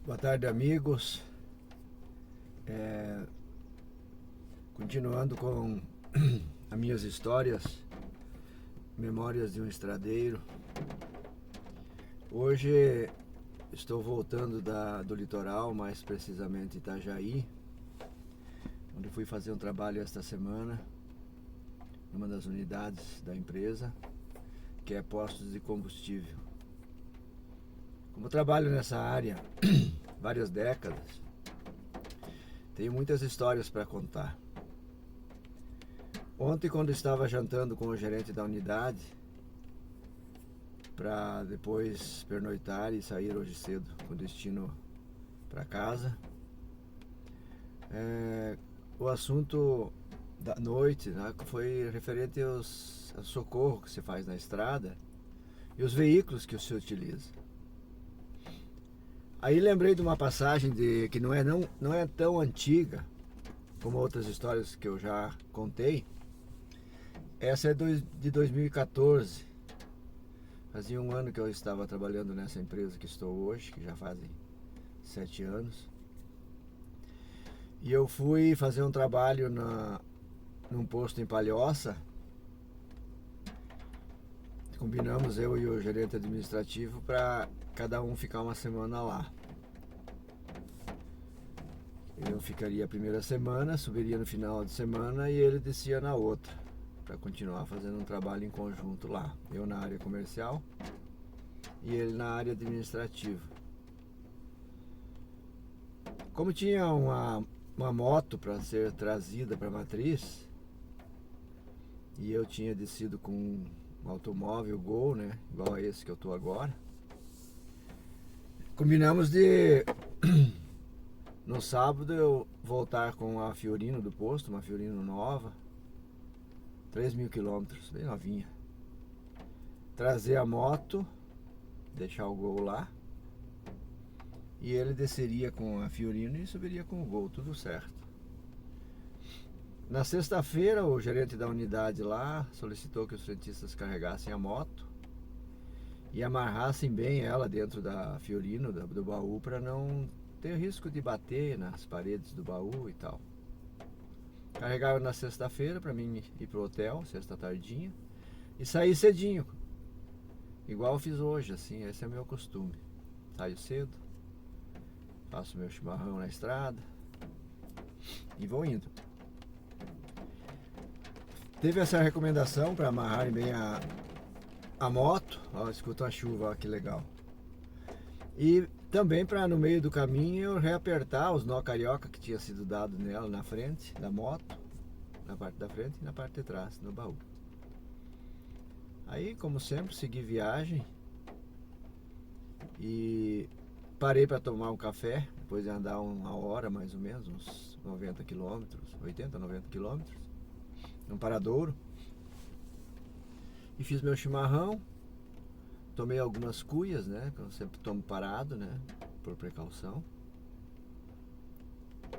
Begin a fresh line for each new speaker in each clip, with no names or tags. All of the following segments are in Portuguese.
Boa tarde, amigos. Continuando com as minhas histórias, Memórias de um Estradeiro. Hoje estou voltando do litoral, mais precisamente Itajaí, onde fui fazer um trabalho esta semana, numa das unidades da empresa, que é postos de combustível. Como trabalho nessa área várias décadas, tenho muitas histórias para contar. Ontem, quando estava jantando com o gerente da unidade, para depois pernoitar e sair hoje cedo com destino para casa, o assunto da noite, né, foi referente ao socorro que se faz na estrada e os veículos que se utiliza. Aí lembrei de uma passagem que não é tão antiga como outras histórias que eu já contei. Essa é de 2014. Fazia um ano que eu estava trabalhando nessa empresa que estou hoje, que já fazem 7 anos. E eu fui fazer um trabalho num posto em Palhoça. Combinamos, eu e o gerente administrativo, para cada um ficar uma semana lá. Eu ficaria a primeira semana, subiria no final de semana e ele descia na outra, para continuar fazendo um trabalho em conjunto lá. Eu na área comercial e ele na área administrativa. Como tinha uma moto para ser trazida para a matriz, e eu tinha descido com um automóvel Gol, né, igual a esse que eu estou agora, combinamos de no sábado eu voltar com a Fiorino do posto, uma Fiorino nova, 3.000 quilômetros, bem novinha. Trazer a moto, deixar o Gol lá, e ele desceria com a Fiorino e subiria com o Gol, tudo certo. Na sexta-feira, o gerente da unidade lá solicitou que os frentistas carregassem a moto e amarrassem bem ela dentro da Fiorino, do baú, para não ter risco de bater nas paredes do baú e tal. Carregaram na sexta-feira para mim ir pro hotel, sexta tardinha, e sair cedinho, igual eu fiz hoje, assim, esse é o meu costume. Saio cedo, faço meu chimarrão na estrada e vou indo. Teve essa recomendação para amarrarem bem a moto. Ó, escuta a chuva, ó, que legal. E também para no meio do caminho eu reapertar os nó carioca que tinha sido dado nela na frente da moto, na parte da frente e na parte de trás, no baú. Aí, como sempre, segui viagem e parei para tomar um café, depois de andar uma hora mais ou menos, uns 90 quilômetros, 80, 90 quilômetros, num paradouro. E fiz meu chimarrão, tomei algumas cuias, né, que eu sempre tomo parado, né, por precaução.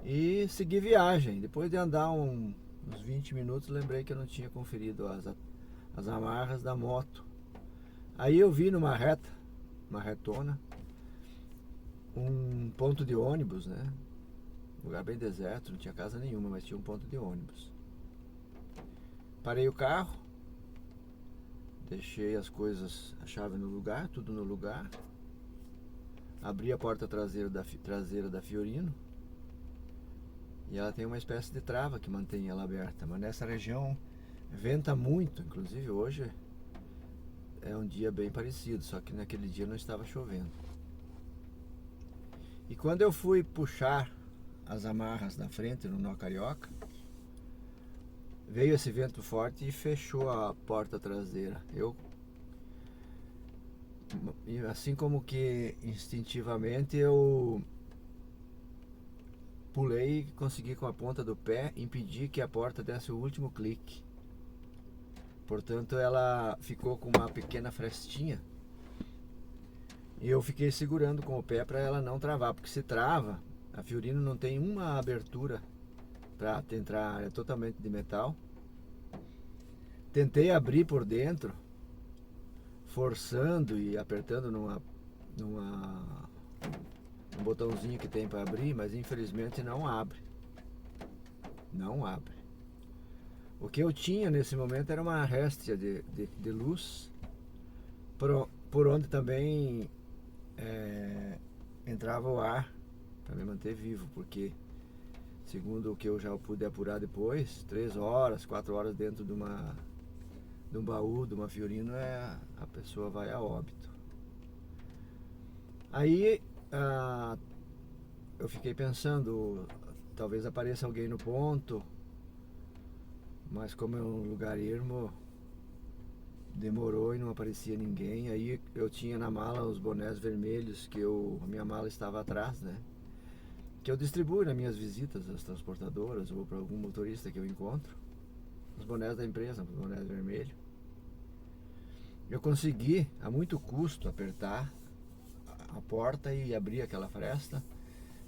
E segui viagem. Depois de andar uns 20 minutos, lembrei que eu não tinha conferido as amarras da moto. Aí eu vi numa reta, uma retona, um ponto de ônibus, né? Lugar bem deserto, não tinha casa nenhuma, mas tinha um ponto de ônibus. Parei o carro, deixei as coisas, a chave no lugar, tudo no lugar. Abri a porta traseira da Fiorino. E ela tem uma espécie de trava que mantém ela aberta. Mas nessa região venta muito, inclusive hoje é um dia bem parecido, só que naquele dia não estava chovendo. E quando eu fui puxar as amarras da frente no nó carioca, veio esse vento forte e fechou a porta traseira. Assim como que instintivamente, eu pulei e consegui com a ponta do pé impedir que a porta desse o último clique. Portanto, ela ficou com uma pequena frestinha e eu fiquei segurando com o pé para ela não travar, porque se trava, a Fiorino não tem uma abertura para entrar, é totalmente de metal. Tentei abrir por dentro, forçando e apertando numa um botãozinho que tem para abrir, mas infelizmente não abre. Não abre. O que eu tinha nesse momento era uma réstia de luz, por onde também entrava o ar para me manter vivo, porque segundo o que eu já pude apurar depois, 3 horas, 4 horas dentro de um baú, de uma Fiorino, a pessoa vai a óbito. Aí eu fiquei pensando, talvez apareça alguém no ponto, mas como é um lugar ermo, demorou e não aparecia ninguém. Aí eu tinha na mala os bonés vermelhos, que a minha mala estava atrás, né? Que eu distribuo nas minhas visitas às transportadoras ou para algum motorista que eu encontro. Os bonés da empresa, os bonés vermelhos. Eu consegui, a muito custo, apertar a porta e abrir aquela fresta.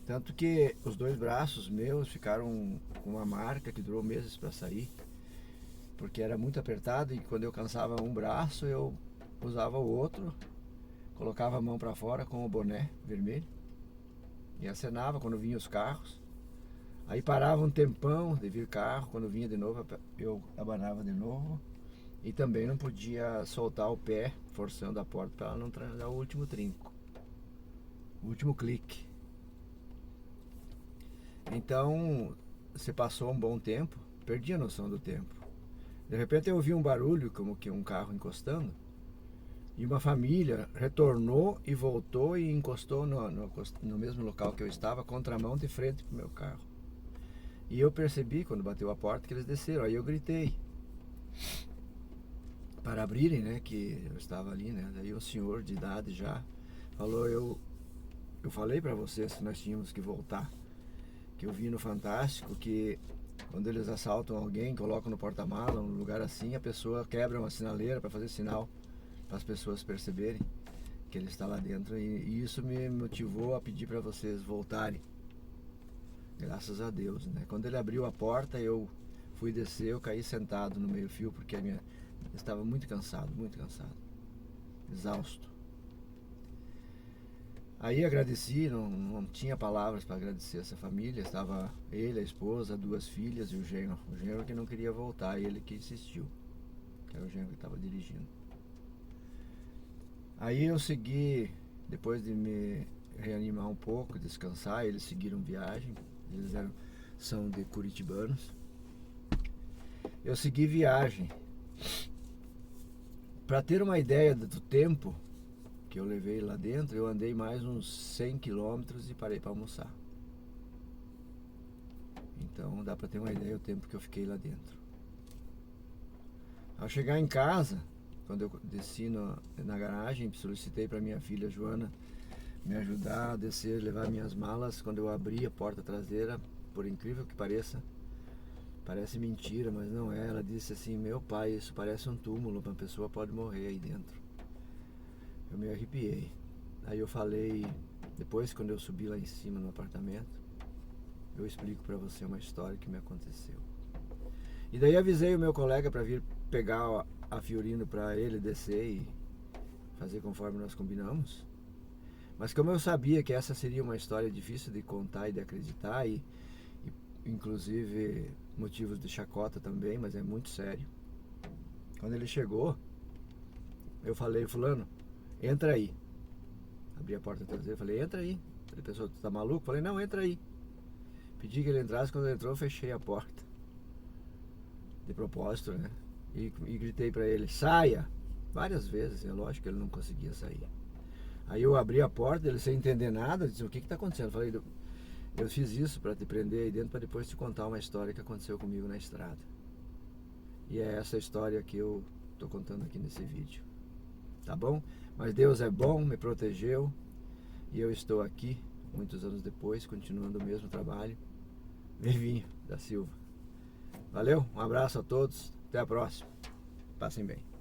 Tanto que os 2 braços meus ficaram com uma marca que durou meses para sair. Porque era muito apertado e quando eu cansava um braço, eu usava o outro, colocava a mão para fora com o boné vermelho e acenava quando vinham os carros. Aí parava um tempão de vir carro, quando vinha de novo eu abanava de novo. E também não podia soltar o pé, forçando a porta para ela não dar o último trinco, o último clique. Então, se passou um bom tempo, perdi a noção do tempo. De repente eu ouvi um barulho, como que um carro encostando, e uma família retornou e voltou e encostou no mesmo local que eu estava, contramão de frente para o meu carro. E eu percebi, quando bateu a porta, que eles desceram. Aí eu gritei para abrirem, né, que eu estava ali, né. Daí o senhor de idade já falou, eu falei para vocês que nós tínhamos que voltar, que eu vi no Fantástico que quando eles assaltam alguém, colocam no porta-mala, um lugar assim, a pessoa quebra uma sinaleira para fazer sinal para as pessoas perceberem que ele está lá dentro, e isso me motivou a pedir para vocês voltarem. Graças a Deus, né? Quando ele abriu a porta, eu fui descer, eu caí sentado no meio-fio porque eu estava muito cansado, exausto. Aí agradeci, não tinha palavras para agradecer essa família. Estava ele, a esposa, 2 filhas e o genro. O genro que não queria voltar, ele que insistiu, que era o genro que estava dirigindo. Aí eu segui, depois de me reanimar um pouco, descansar, eles seguiram viagem. Eles são de curitibanos. Eu segui viagem. Para ter uma ideia do tempo que eu levei lá dentro, eu andei mais uns 100 quilômetros e parei para almoçar. Então dá para ter uma ideia do tempo que eu fiquei lá dentro. Ao chegar em casa, quando eu desci na garagem, solicitei para minha filha Joana me ajudar a descer, levar minhas malas. Quando eu abri a porta traseira, por incrível que pareça, parece mentira, mas não é, ela disse assim: meu pai, isso parece um túmulo, uma pessoa pode morrer aí dentro. Eu me arrepiei. Aí eu falei, depois quando eu subi lá em cima no apartamento, eu explico para você uma história que me aconteceu. E daí avisei o meu colega para vir pegar a Fiorino para ele descer e fazer conforme nós combinamos. Mas como eu sabia que essa seria uma história difícil de contar e de acreditar, e inclusive motivos de chacota também, mas é muito sério. Quando ele chegou, eu falei: fulano, entra aí. Abri a porta traseira, falei: entra aí. Ele pensou: tu tá maluco? Falei: não, entra aí. Pedi que ele entrasse, quando ele entrou eu fechei a porta. De propósito, né? E gritei pra ele: saia! Várias vezes, é lógico que ele não conseguia sair. Aí eu abri a porta, ele sem entender nada, disse: o que tá acontecendo? Eu falei: eu fiz isso para te prender aí dentro, para depois te contar uma história que aconteceu comigo na estrada. E é essa história que eu tô contando aqui nesse vídeo. Tá bom? Mas Deus é bom, me protegeu, e eu estou aqui, muitos anos depois, continuando o mesmo trabalho. Mervinho da Silva. Valeu, um abraço a todos, até a próxima. Passem bem.